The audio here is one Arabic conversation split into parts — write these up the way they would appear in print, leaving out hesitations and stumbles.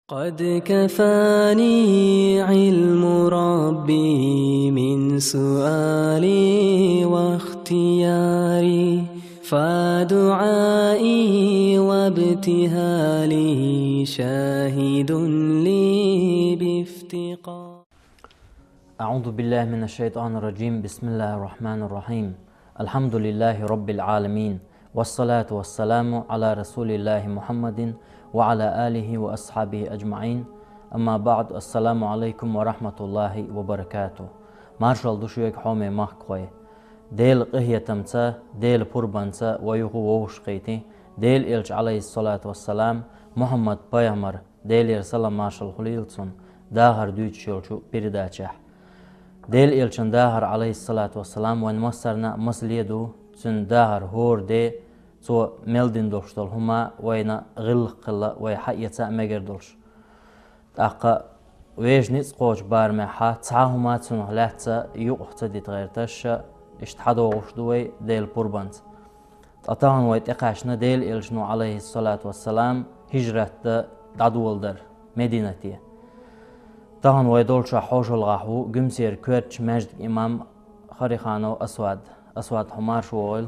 قد كفاني علم ربي من سؤالي واختياري فدعائي وابتهالي شاهد لي بافتقار. أعوذ بالله من الشيطان الرجيم. بسم الله الرحمن الرحيم. الحمد لله رب العالمين، والصلاة والسلام على رسول الله محمد وعلى آله وأصحابه أجمعين. أما بعد، السلام عليكم ورحمة الله وبركاته. مارشال دوشيك حومي محقوي ديل قهية تمتا ديل بربانتا ويغو ووشقيتي ديل إلج عليه الصلاة والسلام محمد بيامر ديل يرسل مارشال خليلتون داهر دوش يلشو برداتشح ديل إلشن داهر عليه الصلاة والسلام وان مصرنا مسليدو تن داهر هور دي تو ملدين دولشتول هما وينا غلق قلا ويحيطا مجر دولش تاقا ويجنيس قوش بارمحا تعاهما تنه لحتا يوقتا دي تغيرتش اشتحدو غشدوي ديل بربانت تطاهن ويتقاشنا ديل إلشنو عليه الصلاة والسلام هجرت دادول در مدينتي تهان ويدولشا حوشل غاحو جمسير كويرتش مجد إمام خريخانو أسواد حمار شوغل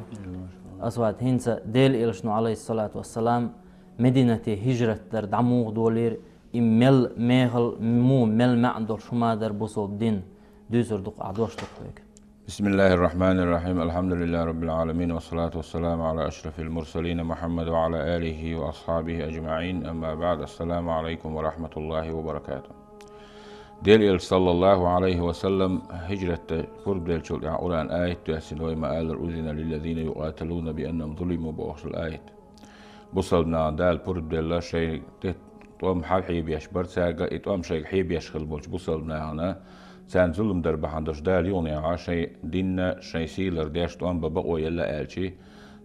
أسواد هنسا ديل إلشنو عليه الصلاة والسلام مدينة هجرة در دعموغ دولير إمل ميغل مو مل معندول شما در بصوب دين دوزر دق عدوش دقويك. بسم الله الرحمن الرحيم. الحمد لله رب العالمين، والصلاة والسلام على أشرف المرسلين محمد وعلى آله وأصحابه أجمعين. أما بعد، السلام عليكم ورحمة الله وبركاته. ديل صلى الله عليه وسلم هجرة قرب ديل شو القرآن آية تحسن وما قال الأذن للذين يقاتلون بأنهم ظلموا بأخر الآية بصلنا دال قرب ديل شيء توم حبيب يشبر ساقا اتوام شيء حيب يشغل بولش بصلنا هنا سان ظلم در بحندش دال يوني عاشي دينا شيء سيلر ديش توام ببقوا يلا آلشي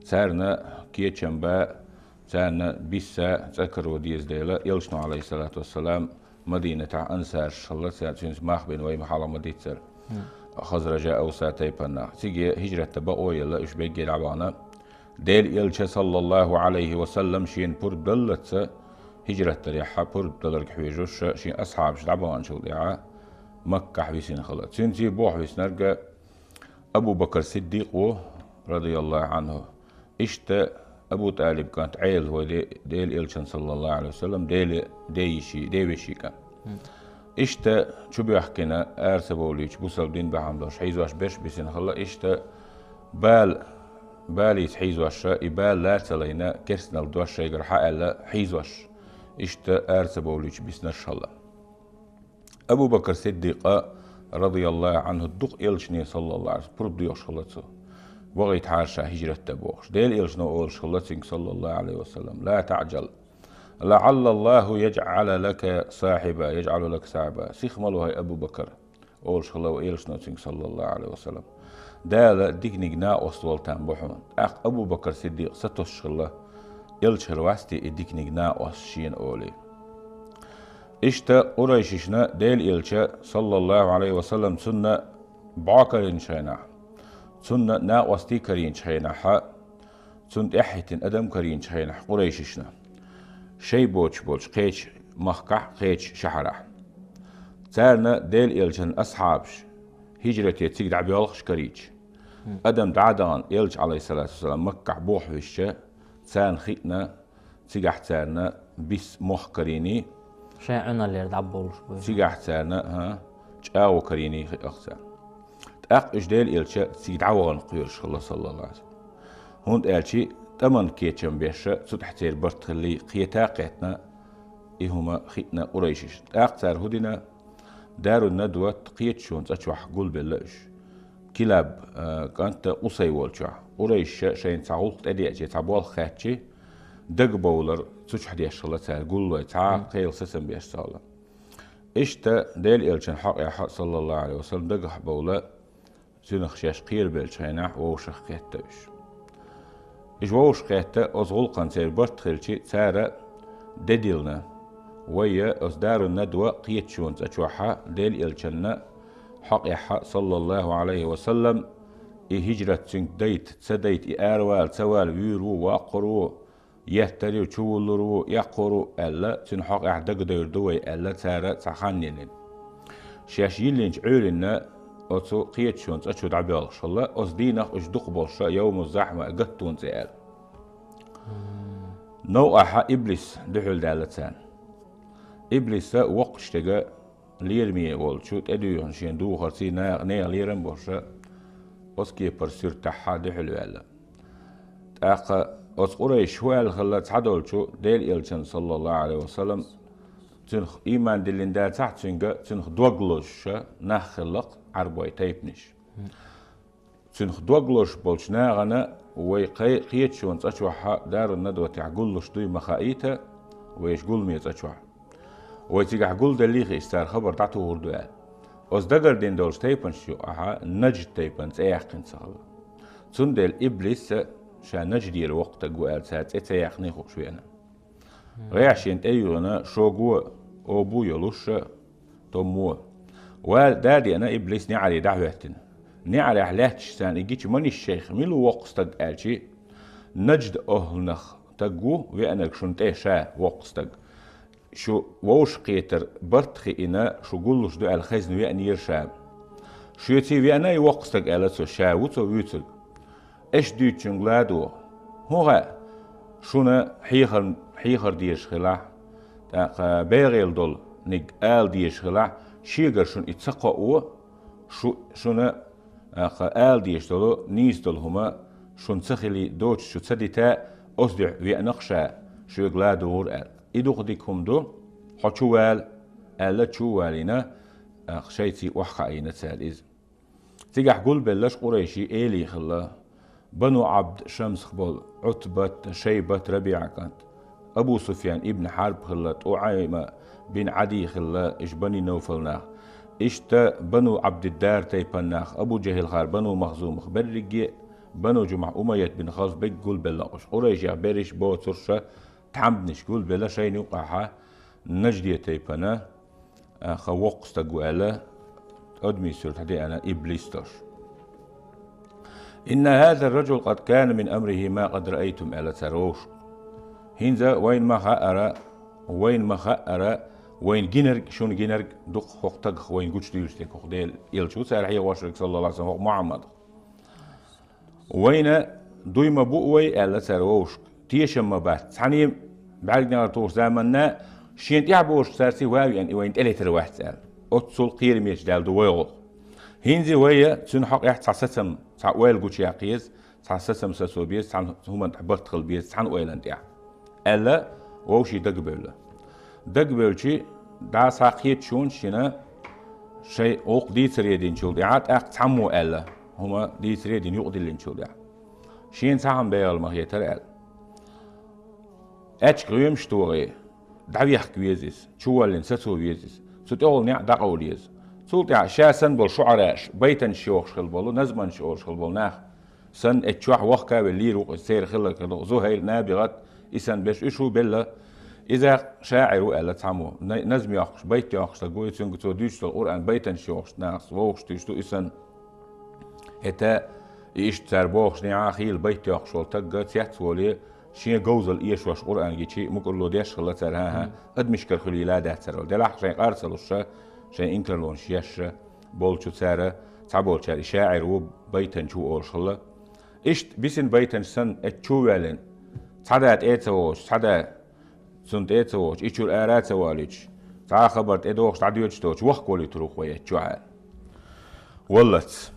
سارنا كيتشن با سارنا بيسا تذكر وديز ديلا يلشنو عليه الصلاة والسلام مدينة أنصار شلة ساتشينز ماخبين وي محل مديتسر خزرج أو ساتي بنا سيجي هجرة تبقوا يلا إش بيجي لعبانا ديل يلش صلى الله عليه وسلم شين برد دلتس هجرة تريحة برد دلرك حويجوش شين أصحاب شلعبان شو ديعا مكة حويسين خلط سنتي بوح ويسنرجع أبو بكر الصديق رضي الله عنه إشت أبو طالب كانت عيل هو ديل إلشان صلى الله عليه وسلم ديوشي كان إشتا شو بيحكينا أرسبوليش بوصل دين بحمدوش حيزواش بيش بسين خلا إشتا باليس حيزواش إبال لارتلينا كرسنا لدواش شايقر حقلا حيزواش إشتا أرسبوليش بسنش خلا أبو بكر صديق رضي الله عنه الدق إلشني صلى الله عليه وسلم برد يوش خلصه وغيت حاشا هجرة تبوخش ديل إلشنو أول شلتك صلى الله عليه وسلم لا تعجل لعل الله يجعل لك صاحبا يجعل لك صاحبا سيخملو هاي أبو بكر أول شلو إلشنو صلى الله عليه وسلم دالا ديكني جنا أصوال تنبحون أبو بكر صديق ستوش شلا إلش رواستي ديكني جنا أصشين أولي إشتا قريششنا ديل إلشا صلى الله عليه وسلم سنة بعكر شينا سنة ناقوستي كرين شينحا سنت احيتن ادم كرين شينح قريششنا شي بوش قيش مخقع قيش شحرح تارنا ديل إلجن أصحابش هجرة يتسيق دعبيالخش كريج ادم دعدان إلج عليه الصلاة والسلام مكع بوح وشة تسان خيطنا تسيقح تارنا بس مخ كريني شاعنا اللي دعبولش تسيقح تارنا ها جاو كريني أختار أق إجدال إلشة سيد عوان قيرش الله صلى الله عليه وسلم هون إلشي تمن كيتشن بيشة ستحتير برتخلي قيتا قيتنا إهما خيتنا قريشش أقتار هدنا دارو الندوة قيتشون تشوح قول بلش كلاب كانت قصي والشوح قريش شين تعوق تأديأتي تعبوال خاتشي دق بولر تشوح ديش الله تعالى قول له تعال قيل سسن بيش صالة إشتا ديل إلشن حق صلى الله عليه وسلم دقح بولا سنخ شاش قير بالشينح ووشخ قيتاش إج ووش قيتا أزغل قنسير برت خلشي تارا دديلنا ويا أصدار الندوة قيت شونز أشوحا ديل إلشنا حق صلى الله عليه وسلم هجرة سنك ديت تسديت إاروال سوال ويرو واقرو يهتري وشولرو يقرو ألا تنحق أحدق ديردوي ألا تارا تخانين شاش يلينج عولنا أتو قيت شونت أشو دعبيال شلا أصدينخ أجدق بوشا يوم الزحمة قطون زيال نو أحا إبليس دحول دالتان إبليس وقشتغا ليرمي والشو تدويون شين دو خرسي نيغ ليرم بوشا أسكي برسير تحا دحول والا تاقا أسقوري شوال خلات حدولشو ديل إلشن صلى الله عليه وسلم تنخ إيمان دلين دا تحت تنخ دوغلوش نخلق عربوي تايبنش تنخ دوغلوش بولش ناغنا ويقيت شون تشوحا دار الندوة تعقلوش دوي مخايته ويش قول ميت تشوح ويتيقع قول دليخي استار خبر تعتو وردوال أس دقر دين دولش تايبن شو أها نجد تايبن تايقن سخلا تندل إبليس شا نجدير وقت قوال سات اتايقني خوش وينا غيعشين تايوغنا شو قوة أبو يلوش تمو ودادي أنا إبليس نعري دعوتنا نعري أحلاتش سان إجيش ماني الشيخ ميلو وقستق ألشي نجد أهلنخ تقو وأنا كشنت شا وقستق شو ووش قيتر برتخي إنا شو قولوش دو الخزن وأني يرشاب شو يتي وأنا يوقستق ألسو شا وتو ويتو إيش ديتشن غلادو هو شونا حيخر ديش خلاح تاق بيغيل دول نيج آل ديش خلاح شيغر شون اتسقوا شونا آل ديش دولو نيز دول هما شون تسخلي دوتش شو تسديتا أصدع ويأنقشا شو غلادو آل إدوغ ديكم دو حوال ألا تشوالينا شيتي وحقاينا تساليز تيجح قول بلاش قريشي إيلي خلا بنو عبد شمس خبول عتبة شيبة ربيعة كانت أبو سفيان ابن حرب خلت أعيمة بن عدي خلا إش بني نوفلناخ إشتا بنو عبد الدار تيبناخ أبو جهل خار بنو مخزوم خبرجي بنو جمع أمية بن خلف بيك قول بلاش قريشي عبرش بو ترشة تعمدنش قول بلا شيء نوقعها نجدية تيبنا خوقست قوالا أدمي سورة هدي أنا إبليس ترش إن هذا الرجل قد كان من أمره ما قد رأيتم ألا تروش هنزا وين ما خأر وين جنرج شون جنرج دق حقتق وين قوش ديرشتك خديل يلشو سارحية واشرك صلى الله عليه وسلم محمد وين دوي ما بوي ألا تروش تيشم ما بات ثاني بعد نارتوش زماننا شين يعبوش سارسي واوي يعني وين تلت رواحت سال أتصل قير ميش دال دويغل هنزي ويا تنحق يحت ساسسم ويل قوش يقيز ساسسم ساسوبيز هم تحبرت خلبيز تحن ويلند يا ألا ووشي دقبلشي دا ساقيت شون شنا شيء أوق دي تريدين شول دعات أق تحمو ألا هما دي تريدين يقدلين شول دع شين ساهم بيال ما هي ترى أتشكريم شتوري دعويح كويزيس شوالين ساسوبيز ستقول نع دقوليز سلطة شاسن بول شعراش بيتن شوخ خلبولو نزمن شوخ خلبول ناخ سن اتشوح وخكا باللي روق السير خلق زهير نابغت إسان بيش إشو بلا إذا شاعر ألا تعمو نزم يخش بيت يخش تقول تنقطو ديش القرآن بيتن شوخ ناخ ووخش تيشتو إسان هتا إيش تربوخش نعا خيل بيت يخش والتقت يحتولي شين جوزل إيش وش قرآن جيشي ممكن لو ديش خلت ترها قد مشكل خلي لا ده ترى دلح شين أرسل الشا شين إنكرلون شيش بولشو ترى تعبول شاري شاعر وبيتن شو أول شلا إيش بيسن بيتن سن اتشوالن تعدات إيتوش تعدا سنت إيتوش إيشو الآرات سواليش تعا خبرت إدوش تعديوش توش وخكولي تروح ويا تشوال ولت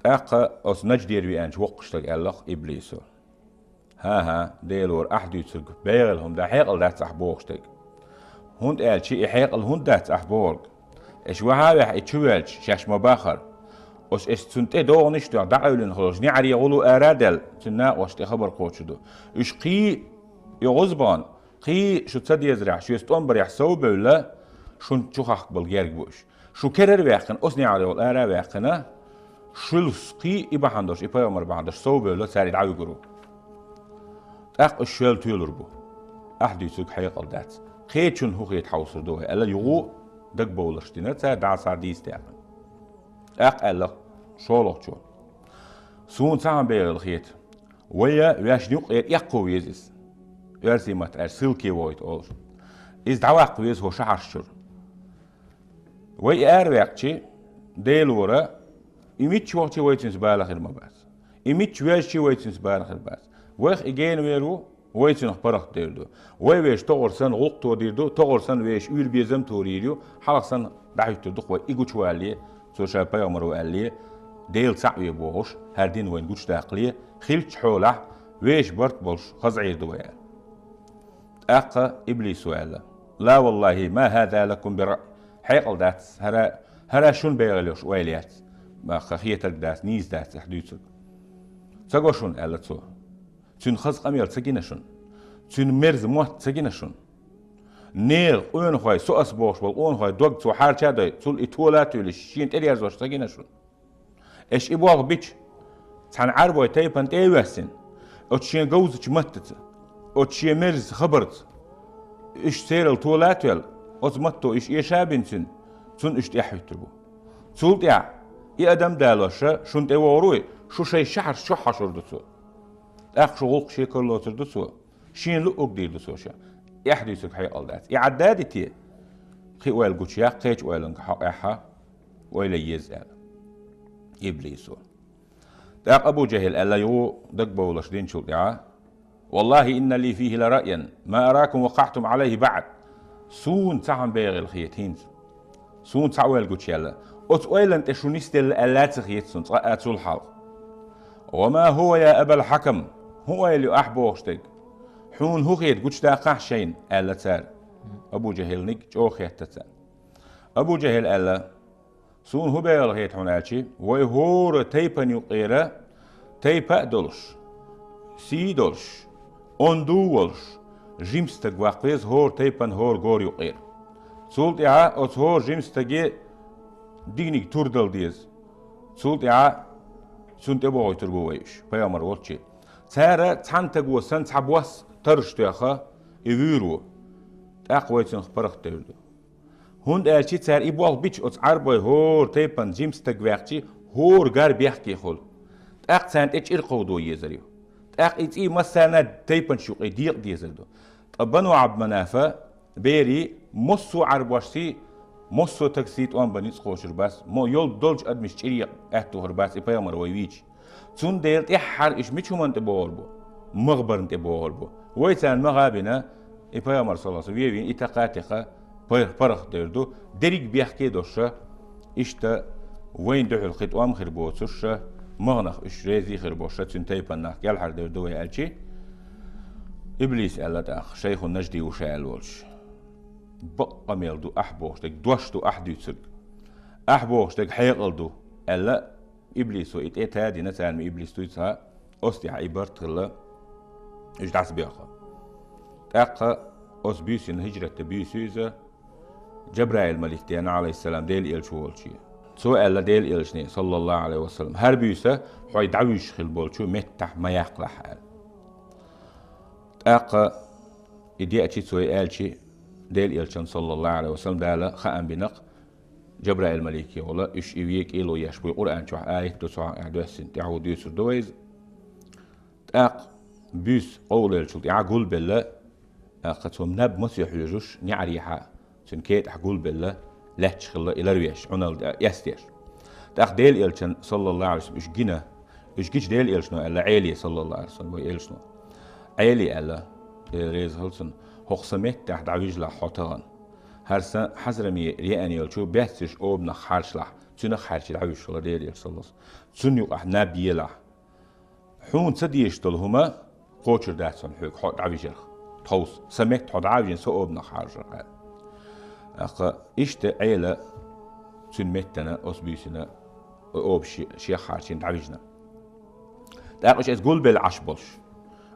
أقا أس نجدير بيانش وقشتك الله إبليسو ها ديلور أحد يترك بيغلهم دا حيقل دات أحبوغشتك هند قال شيء حيقل هند دات أحبوغ إيش وهاوح إتشوالش شاش مباخر أس استنتي دو نشتو دعولين خلوش نعري يقولو آرادل تناقوش خبر قوتشدو إيش قي يغزبان قي شو تصد يزرع شو يستنبر يحسو بولا شون تشوخ بالجيرج بوش شو كرر بيحقن أس نعري والآرا بيحقنا شلوس قي إبا حندوش إبا يومر بحندوش سو بولا ساري دعوي قرو أق الشوال تيولر بو أحد يسوق حيقل دات خيتشون هو خيت حوصر دوه ألا يغو دق بولشتنا تا دع سارديس تاقن أق ألا شولق شون سون سام بيغل خيت ويا واش نيق يقو يزيس Örsimat silki void olur. İz davaq biz hoşa harşır. Ve ervekçi değil ora imit çoğçi voidins bağlahır mabaz. İmit çoğçi voidins bağlahır baz. Ve igen veru voidins parak derdi. Ve veş toğursan olq toğdirdi, toğursan veş ül bezem toğrirdi. Halaqsan dağıtırdık ve iguç vali sosyal payamır vali değil sa'vi boğuş her din ve güç daqli xil çoğlah veş bart bolş xaz'irdi ve أقا إبليس وعلا لا والله ما هذا لكم برأي حيقل دات هرا شون بيغليوش ويليات ما خخيتك دات نيز دات حدوثك تساقو شون ألا تسو تون خزق أمير تساقينا شون تون مرز موت تساقينا شون نير اون خواي سو أسبوش بل اون خواي دوغ تسو حار چاداي تول إتولاتو لشين تلي أرزوش تساقينا شون إش إبواغ بيش تان عربوي تايبان تايواسين أتشين قوزك متت أتشي مرز خبرت إيش سيرل تولاتوال أتمتو إيش إيشابينسن تون إيش تحيتربو تولت إي أدم دالوشا شنت إيواروي شو شي شحر شو حشردسو أخ شغلق شي كرلوتردسو شين لؤك ديردسو شا يحديثك حي قلدات إعدادتي خي ويل قوشيا قيش ويلنك حقاها ويلي يزال إبليسو داق أبو جهل ألا يو دق بولش دين شلت والله إن لي فيه لرأيا ما أراكم وقعتم عليه بعد سون تعم بيغ الخيتين سون تعويل قوش يلا أتويل أنت شو نستل ألات خيتسون تغأتوا الحلق وما هو يا أبا الحكم هو اللي أحبوشتك حون هو خيت قوش داقح شين ألا تار أبو جهل نك جو خيت تتان أبو جهل ألا سون هو بيغ الخيت حناتي ويهور تيبا يقيرا تيبا دولش سي دولش أندو ولش جيمستك واقفيز هور تيبان هور غور يقير سولت أت هور جيمستك دينيك توردل ديز سولت سنت أبوه تربويش بيامر ولشي تارا تانتك وسن تعبواس ترشت يا أخا يفيرو أقوى تنخبرخ تردو هند ألشي تار إبوه بيش أت عربي هور تيبان جيمستك واقشي هور غار بيحكي خل تانت إيش إرقودو يزريو إيه مثلا تيبن شوق ديق ديزلدو طبنو عبد منافة بيري مصو عربوشتي مصو تكسيت وان بنيس خوشر بس مو يول دولج أدمش تشيريق أهتو هرباس إبايا مرويويج تون ديلت إحار إش ميشو من تبوهربو مغبر تبوهربو ويتان مغابنا إبايا مرسول الله ويوين إتقاتيقا برخ ديردو دريق بيحكي دوشا إشتا وين دعو الخطوام خربوتوشا مغنخ إش ريزي خربوشة تنتيبان ناك يالحر دردوه ألشي إبليس ألت أخ شيخ النجدي وشاء الولش بقى ميلدو أحبوشتك دوشتو أحديوتسك أحبوشتك حيقلدو ألا إبليسو إتهادي نتعلم من إبليس تويتها أستيع عبارت غلا إش دعس بيخا أقا أس بيسين هجرة بيسيزة جبرائيل ملك ديانا عليه السلام ديل إلشو ولشي سؤال ديل إلشني صلى الله عليه وسلم هر بيسة حوي دعويش خلبولشو متح ما يقلح حال أقا إدي أتشي سوي آلشي ديل إلشن صلى الله عليه وسلم دالا خاء بنق جبرائيل ملكي ولا إش إيويك إلو يشبه قرآن شوح آية تسوح أعدوسين تعود يسر دويز أق بيس قول إلشل يعقول بالله أقا توم نب مسيح يجوش نعريحا سنكيت أقول بالله لا تشخل إلى رويش عنال يستير تأخ ديل إلشن صلى الله عليه وسلم إش جينا إش جيش ديل إلشنو ألا عيلي صلى الله عليه وسلم وإلشنو عيلي ألا ريز هلسن هقسمت تحت عويج حوتغن هرسا حزرمي رياني يلشو بيتش أوبنا خارشلح تنا خارش العويج صلى الله عليه وسلم تن يقح نبيلح حون تديشتل هما قوتشر داتسن حوك حوت عويجر توس سمت حوت عويجن سو أوبنا خارشر أخا إشت عيلة سنمتنا أسبيسنا أوب شيخ خارشين عويجنا تاقش إس قول بالعشبلش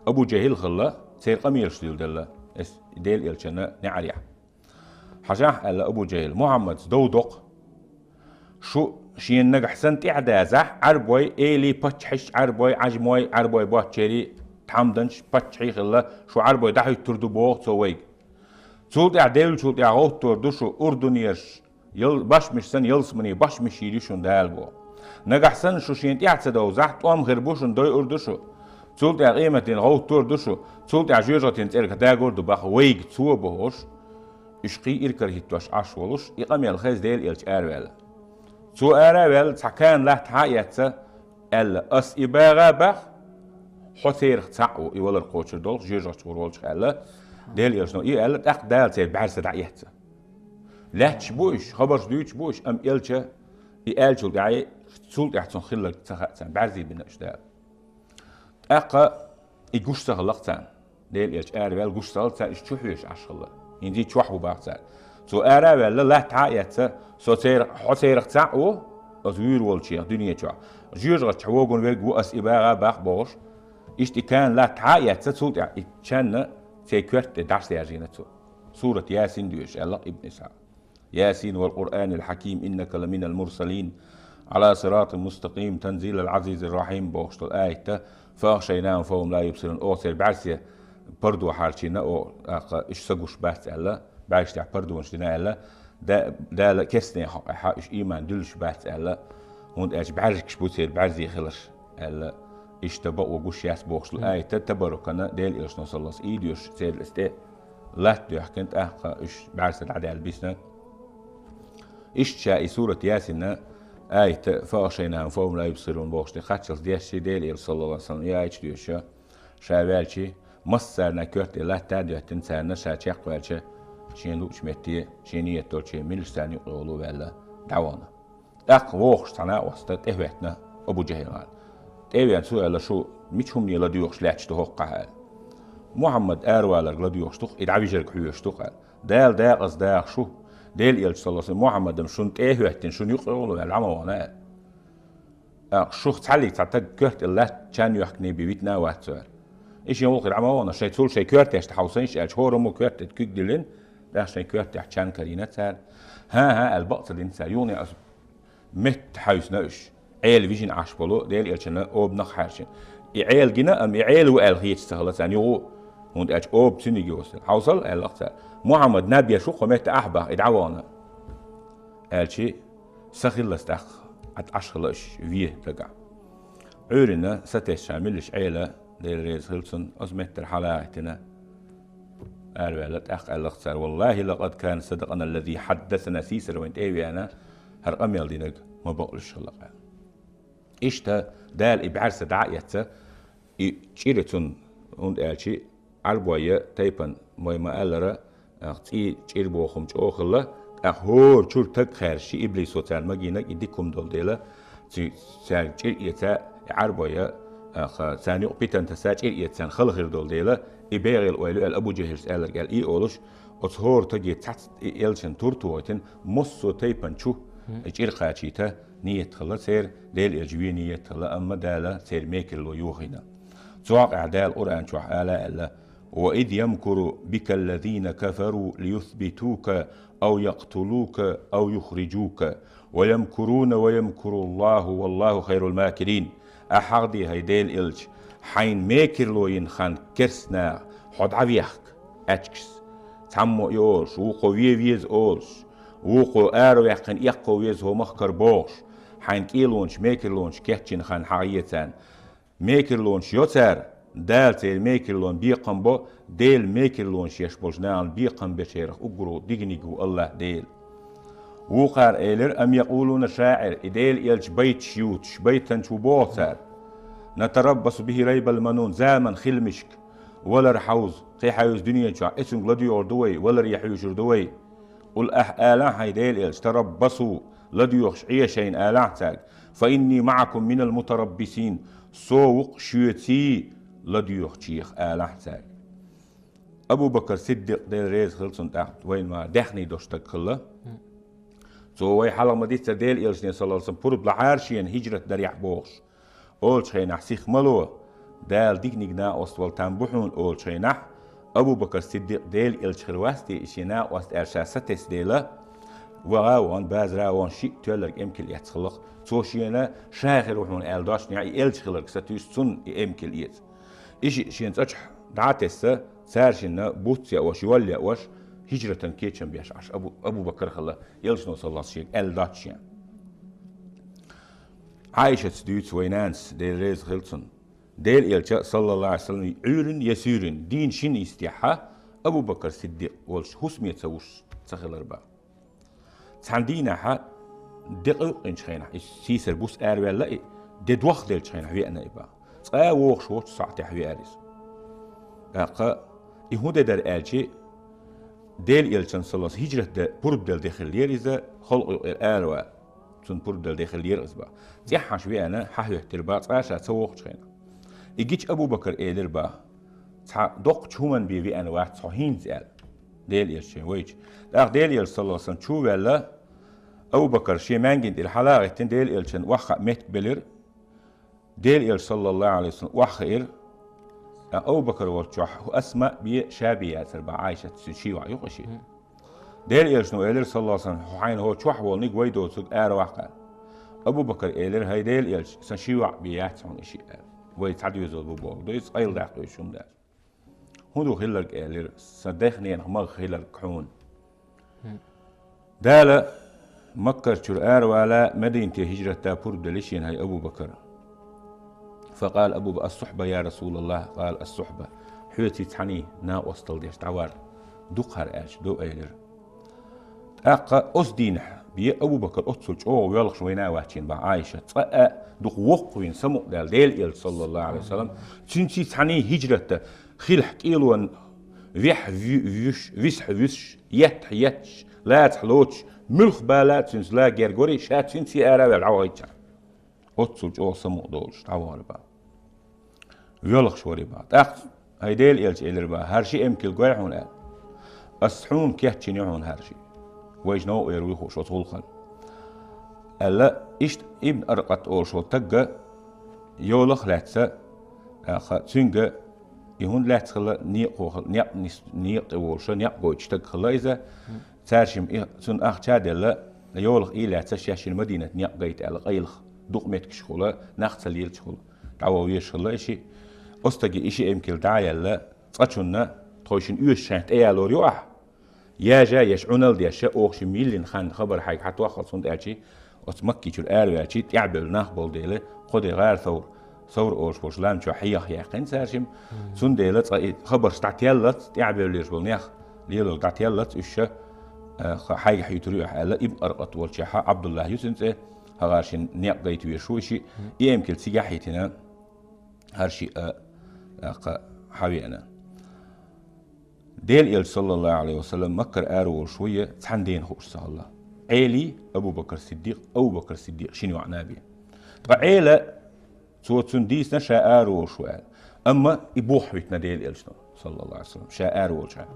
أبو جهل خلا سير قميرش ديل إس ديل إلشنا نعريح حجاح ألا أبو جهل محمد دودق شو شين نجح سنت إعدازح عربوي إيلي بتشحش عربوي عجموي عربوي باتشري تحمدنش بتشحي خلا شو عربوي دحي تردو بوق سويق سولت إعدال سولت إعغوت تردو شو أردنيش باش مش سن يلسمني باش مش يريشون دالبو نجح سن شو شين إعتدو زحت وام غربوشون دوي أردوشو تولت قيمتين غوت تور دشو تولت جوجتين تلك دا غورد باخ ويج تو بهوش اشقي إركر هيتوش عشولوش إقام الخيز ديل إلش أروال تو أروال تكان لا تحايته ألا أس إباغا باخ حتير تعو يولر قوتشر دول جوجت ورولش ألا ديل إلش نو ألا تأخ دال تير بعرس دعيته لا تشبوش خبر دوش بوش أم إلشه إلشو دعي تولت يحتون خلق تخاتان بعرزي بناش دال أقا يقشتغل لقتان ديل إلش أروال قشتغل تان إشتوحيش عشغله يندي تشوحو باقتان سو أروال لا تعيته سو تير حتير تعو أزوير والشي دنيا تشوا جيرغ تحوغون ويغو أس إباغا باخ بوش إشتي كان لا تعيته تولت يتشان تيكوت درس يجينتو سورة ياسين دوش الله ابن سعد ياسين والقرآن الحكيم إنك لمن المرسلين على صراط مستقيم تنزيل العزيز الرحيم بوشت الآية فأغشيناهم فهم لا يبصرون أوصر بعسية بردو حارشينا أو إش سقوش بحث الله بعيش تع بردو ونشتنا الله دا كسني حق إش إيمان دلش بحث الله هون إيش بعرش بوتير بعزي خلش الله إش تبقى وقوش ياس بوشت الآية تبركنا ديل إيش نصلص إيديوش سير الاستاء لا تحكنت إش بعرس العدال بيسنا إش شاء سورة ياسين آية فأغشيناهم فهم لا يبصرون بوشت خاتشل ديشي ديل إيش صلى الله عليه وسلم يا إيش ديوشا شاوالشي مصرنا كرت لا تادو تنسانا شاچق والشي شين لوش متي شينيه تولشي ملستاني قولو ولا دعوانا اق ووخش تنا وسط تهوتنا ابو جهل تيبيان سؤال شو ميچهم ني لديوخش لاتش توقع محمد اروالر لديوخش توق ادعويجر كيوش توق دال داقز داق شو ديل يل صلى الله عليه وسلم محمد شون تهوتن شون يقولو ولا عموانا اق شو تعلي تعتق كرت الله كان يحكني بيتنا واتسر إيش يوم القيامة وانا شيء تقول شيء كورت يشت حوسينش إيش هو رمو كورت تكيك دلين ده شيء كورت يحتشان كرينات سار ها البقص اللي إنسان يوني أس مت حيوس ناش عيل فيجن عشبلو ديل إيشنا أوب نخ حرشين عيل جنا أم عيل وعيل هي تستخلص يعني هو هون إيش أوب سني جوسل حوصل الأقصى محمد نبي شو قمت أحبه إدعوانا الشيء سخيل استخ أتعشلش فيه تقع عورنا ستشاملش عيلة ديل ريز خلصن أزمت الحلاقتنا أربعة أخ الأخسر والله لقد كان صدقنا الذي حدثنا سيسر وانت أنا هرقم يلدينك ما بقولش خلقا إشتا دال إبعرس دعايته إشيرتون وند ألشي عربوية تيبن ما ألرا أختي إشيربو خمج أخلا أخور شور تكخير شي إبليس وتان مجينك يديكم دول ديلا سان إشيريتا عربوية ثاني بيتن تساج إيتسان خلخير دول ديلا إبيغ الأولو الأبو جهر سألر قال إي أولوش أصهور تجي تحت إلشن تورتويتن مصو تيبن شو إجير قاتشيتا نية خلا سير ديل إجوي نية خلا أما دالا سير ميكر لو يوخينا سواق أعدال قرآن شوح آلا إلا وإذ يمكر بك الذين كفروا ليثبتوك أو يقتلوك أو يخرجوك ويمكرون ويمكر الله والله خير الماكرين أحاضي هيديل إلش حين ميكر لوين خان كرسنا حد عفيخك أتكس تمو يوش وقو ويز أولش وقو آرو يحقن إيقو ويز هو مخكر بوش حين كيلونش ميكر لونش كيحتشن خان حقيتان ميكر لونش يوتر دال تير ميكر لون بيقن بو ديل ميكر لونش يشبولجنان بيقن بشيرخ أقرو ديغنيقو الله ديل وقار إيلر أم يقولون شاعر إديل إلش بيت شيوتش بيتن شبوتر نتربص به ريب المنون زامن خلمشك ولا رحوز قي حيوز دنيا شع اسم لدي أردوي ولا ريحيوش أردوي قل آلان هيديل إلش تربصوا لدي يخشعي شين آلان تاج فإني معكم من المتربصين سوق شيوتي لدي يخشيخ آلان تاج أبو بكر صديق ديل ريز خلصن تحت وين ما دحني دوشتك خلا سو حالا مديت ديل إلش صلى الله عليه وسلم برب لعارشين هجرة دريح بوش أول شيء نحسيخ ملو دال ديك نجنا أستوال تنبحون أول شيء نح أبو بكر الصديق ديل إلش خلواستي إشينا وست إرشاستس ديلا وغاوان باز راوان شيء تولك إمكل يتخلق توشينا شاخر وحون ألداش يعني إلش خلق ستوش سن إمكل يت إشي شين تأجح دعاتسة سارشنا بوتيا وش يولي وش هجرة كيتشن بيش عش أبو بكر خلا إلش نوصل الله شيء ألداش يعني عايشة سديوت وينانس ديل ريز خلصن ديل إلشا صلى الله عليه وسلم عيرن يسيرن دين شن استيحا أبو بكر الصديق والش حسمية سوش تخيل أربعة تاندينا حا دقيق إن شخينا سيسر بوس أروي لا دد وقت ديل شخينا في أنا إبا ووخ شوت ساعتي حوي أريس أقا يهود در ألشي ديل إلشان صلى الله عليه وسلم هجرة برد دل داخل ليريزا خلق الأروي تون برد دل داخل ليريزا تيحا شوي أنا حهوه تربا عاشا سووخ شخينا يجيش أبو بكر إيدر با دوق شومن بي أنا واحد صحين زال ديل يرشين ويج ديل ير صلى الله عليه وسلم شو ولا أبو بكر شيء مانجين الحلاقة تين ديل يرشين وخ مت بلر ديل ير صلى الله عليه وسلم وخير أبو بكر ورجح أسماء بي شابية تربع عايشة شيء وعيوقشي ديل يرشين ويلر صلى الله عليه وسلم حين هو شوح والنيك ويدو سود واقع أبو بكر إيلر هاي ديل يرش سنشيوع بياتهم إشي ويتعدي يزود بوبول دويس قيل داخل ويشوم داخل هندو خيلرك إيلر صدقني أنا مغ خيلرك حون دالا مكر شرآر ولا مدينة هجرة تابور دليشين هاي أبو بكر فقال أبو بكر الصحبة يا رسول الله قال الصحبة حيوتي تحني نا وسطل ديش تعوار دوقهر آش دو إيلر أقا أصدينح بي أبو بكر أتصلج ويالغ شوينا واحتين با عايشة تقا دوق وقوين سمو ديل إل صلى الله عليه وسلم تنسي تحني هجرة خيلح كيلوان ويح ويسح ويسح يتش لا تحلوش ملخ بالا تنس لا جرغوري شات تنسي آراوي العوايتش أتصلج سمو دولش تعوار با ويالغ شوري با تاق هاي ديل إلش إلر با هرشي امكل قويحون آل أصحون كيهتشين يعون هرشي ويجنو يرويخو شو تولخن ألا إشت ابن أرقت أول شو تجا يولخ لاتسا أخا تنجا يهون لاتخلا نيق أول شو نيق قويش تجخلا إذا تارشم سن أخ تادلا يولخ لاتسا شاش المدينة نيق قيت على قيلخ دوق متك شخولا ناخت ليل شخولا تعوى ويشخلا إشي أستجي إشي إمكل دعايا لا تقشنا تويشن يوش شانت أيالور يوح يا جا يشعونل دي أشياء أوخش ميلين خان خبر حاج حتى واخد صند أشي أتمكي شو الآلو أشي تعبل نخبل ديله خد غير ثور أوش بوش لام شو حيخ يقين سارشم صند ديله خبر استعتيلت تعبل ليش بالنيخ ليلو تعتيلت إيش حاجة حيتروح على ابن أرقط والشيخ عبد الله يوسف هغاشين نيق قيت ويشوشي يمكن سجاحيتنا هرشي حوينا ديل إل صلى الله عليه وسلم مكر آرو شوية تحندين خوش صلى الله عيلي أبو بكر الصديق شنو عنابي طبعا عيلة صوتون ديس نشا آرو شوية أما يبوح بيتنا ديل إل صلى الله عليه وسلم شا آرو شوية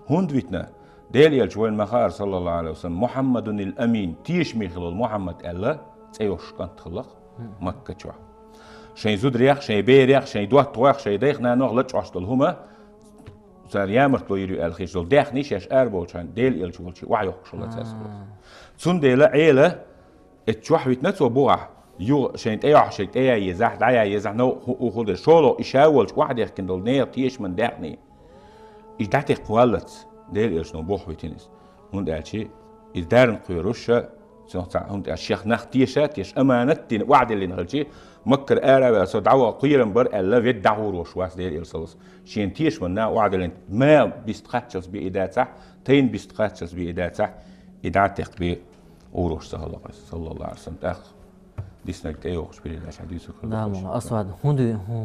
هند بيتنا ديل إل شوية المخار صلى الله عليه وسلم محمد الأمين تيش ميخلال محمد ألا تيوش كانت خلق مكة شوية شين زود ريخ شين بيريخ شين دوات طويخ شين ديخ نانوغ لتش عشتل هما صار يامرت له يري الخيش دول داخني شاش أربعة شان ديل إل شغل شيء وعي شغل تأسف سون ديلا عيلة اتشوح بيتنتو بوع يو شين تأيح شين تأيح يزح دعيا يزح نو هو خد شغله إشاول واحد يحكي دول نير تيش من داخني إيش دعتي قوالت ديل إل شنو بوح بيتنس هون ده شيء إدارن قيروشة هون الشيخ نخ تيش أمانة وعد اللي نخلشي مكر آرا بس دعوة قيرا بر ألا في دعور وشواس دير إلصلص شين تيش منا وعد اللي ما بيستقاتشلس بإداتة تين بيستقاتشلس بإداتة إداتك بأوروش صلى الله عليه وسلم أخ ديسنك تأيوخش بليلاش حديثك لا والله أصعد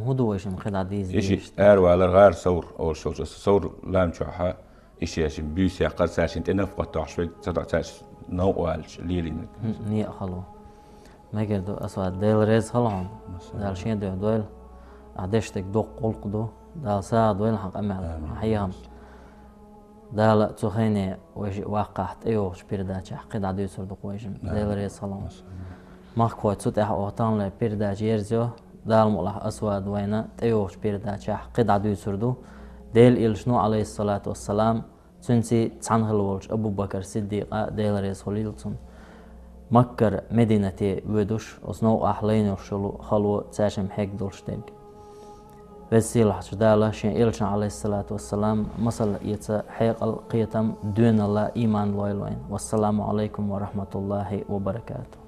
هدو إيش مخد عديز إيش آرا على غير صور أول شو صور لام شوحة إيش ياشين بيوسي أقل ساشين تنفق تعشوي تدعتاش نوعالش ليلينك نية خلوة ما قدو أصعد ديل ريز خلهم دال شين دويل عدشتك دوق قلقدو دال ساعة دويل حق أمال حيهم دال تخيني ويش واقعت أيوه شبيرداتش حقيد عدو يسردق ويشم ديل ريز خلهم ما كويت صوت أح أوطان لي بيرداتش يرزيو دال مولح أسود وينا أيوه شبيرداتش حقيد عدو يسردو ديل إلشنو عليه الصلاة والسلام تنسي تعنه الولش أبو بكر صديق ديل ريز خليلتون مكر مدينة ودوش أصنو أحلين خلو تاشم حيك دولشتاق وسيل حشدالة شين إلشن عليه الصلاة والسلام مصل يتسا حيق القيتم دون الله إيمان لويلوين والسلام عليكم ورحمة الله وبركاته.